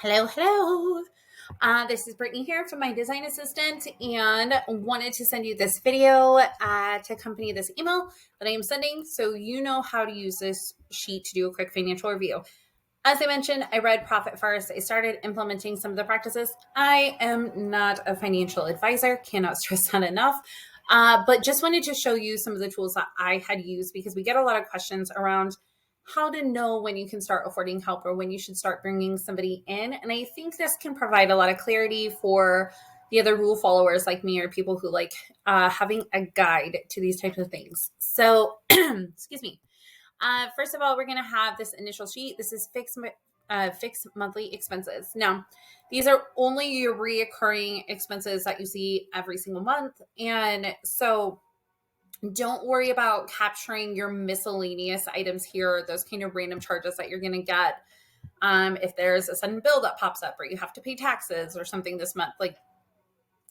Hello, hello. This is Brittany here from My Design Assistant and wanted to send you this video to accompany this email that I am sending so you know how to use this sheet to do a quick financial review. As I mentioned, I read Profit First. I started implementing some of the practices. I am not a financial advisor, cannot stress that enough. But just wanted to show you some of the tools that I had used because we get a lot of questions around how to know when you can start affording help or when you should start bringing somebody in. And I think this can provide a lot of clarity for the other rule followers like me or people who like having a guide to these types of things. So, excuse me. First of all, we're going to have this initial sheet. This is fixed monthly expenses. Now, these are only your reoccurring expenses that you see every single month. And so don't worry about capturing your miscellaneous items here, those kind of random charges that you're going to get. If there's a sudden bill that pops up or you have to pay taxes or something this month, like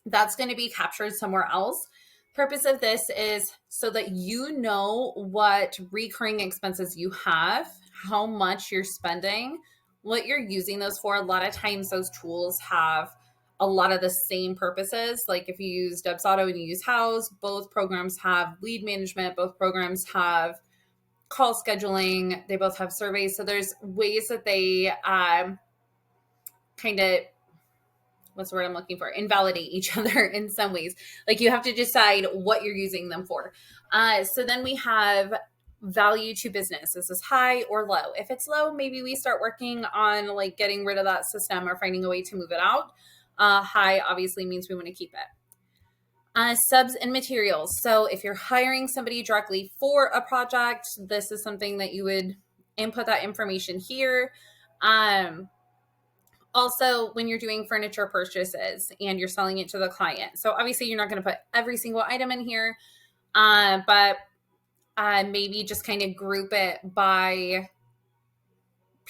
that's going to be captured somewhere else. Purpose of this is so that you know what recurring expenses you have, how much you're spending, what you're using those for. A lot of times those tools have a lot of the same purposes. Like if you use Dubsauto and you use Houzz, both programs have lead management, both programs have call scheduling, they both have surveys. So there's ways that they kind of, what's the word I'm looking for? Invalidate each other in some ways. Like you have to decide what you're using them for. So then we have value to business. Is this high or low? If it's low, maybe we start working on like getting rid of that system or finding a way to move it out. High obviously means we want to keep it. Subs and materials. So if you're hiring somebody directly for a project, this is something that you would input that information here. Also, when you're doing furniture purchases and you're selling it to the client. So obviously you're not going to put every single item in here, but maybe just kind of group it by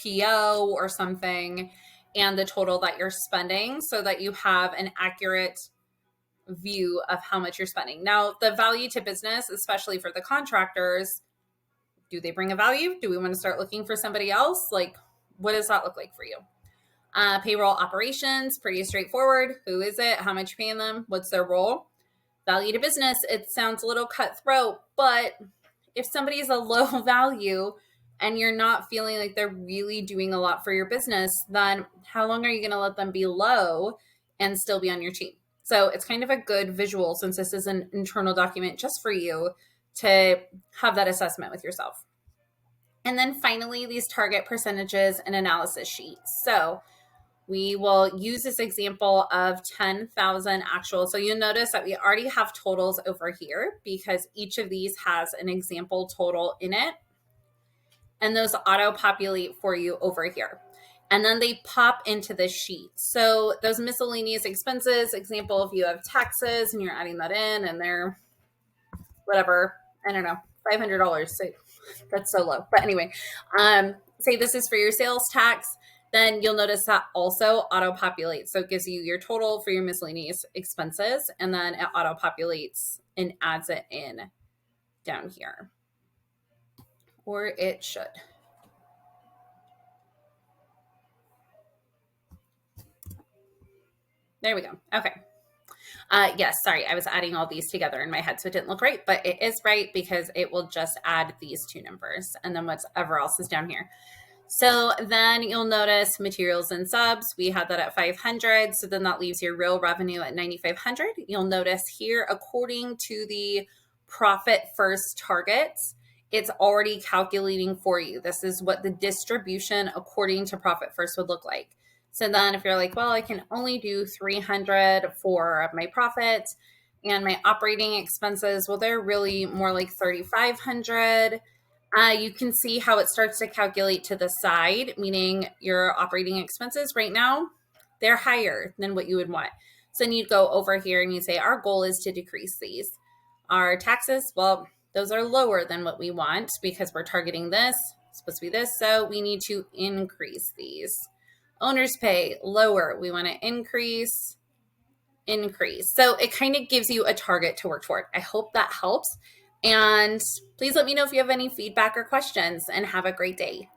PO or something and the total that you're spending so that you have an accurate view of how much you're spending. Now, the value to business, especially for the contractors, do they bring a value? Do we want to start looking for somebody else? Like, what does that look like for you? Payroll operations, pretty straightforward. Who is it? How much you paying them? What's their role? Value to business, it sounds a little cutthroat, but if somebody is a low value and you're not feeling like they're really doing a lot for your business, then how long are you going to let them be low and still be on your team? So it's kind of a good visual, since this is an internal document just for you to have that assessment with yourself. And then finally, these target percentages and analysis sheets. So we will use this example of 10,000 actual. So you'll notice that we already have totals over here because each of these has an example total in it. And those auto-populate for you over here. And then they pop into the sheet. So those miscellaneous expenses, example, if you have taxes and you're adding that in and they're whatever, I don't know, $500. So that's so low. But anyway, say this is for your sales tax. Then you'll notice that also auto-populates. So it gives you your total for your miscellaneous expenses, and then it auto-populates and adds it in down here. Or it should. There we go. Okay. Yes, sorry, I was adding all these together in my head, so it didn't look right, but it is right because it will just add these two numbers and then whatever else is down here. So then you'll notice materials and subs, we had that at 500. So then that leaves your real revenue at 9,500. You'll notice here, according to the Profit First targets, it's already calculating for you. This is what the distribution according to Profit First would look like. So then if you're like, well, I can only do 300 for my profit and my operating expenses, well, they're really more like 3,500. You can see how it starts to calculate to the side, meaning your operating expenses right now, they're higher than what you would want. So then you'd go over here and you say, our goal is to decrease these. Our taxes, well, those are lower than what we want because we're targeting this. It's supposed to be this. So we need to increase these. Owner's pay, lower. We want to increase. So it kind of gives you a target to work toward. I hope that helps. And please let me know if you have any feedback or questions, and have a great day.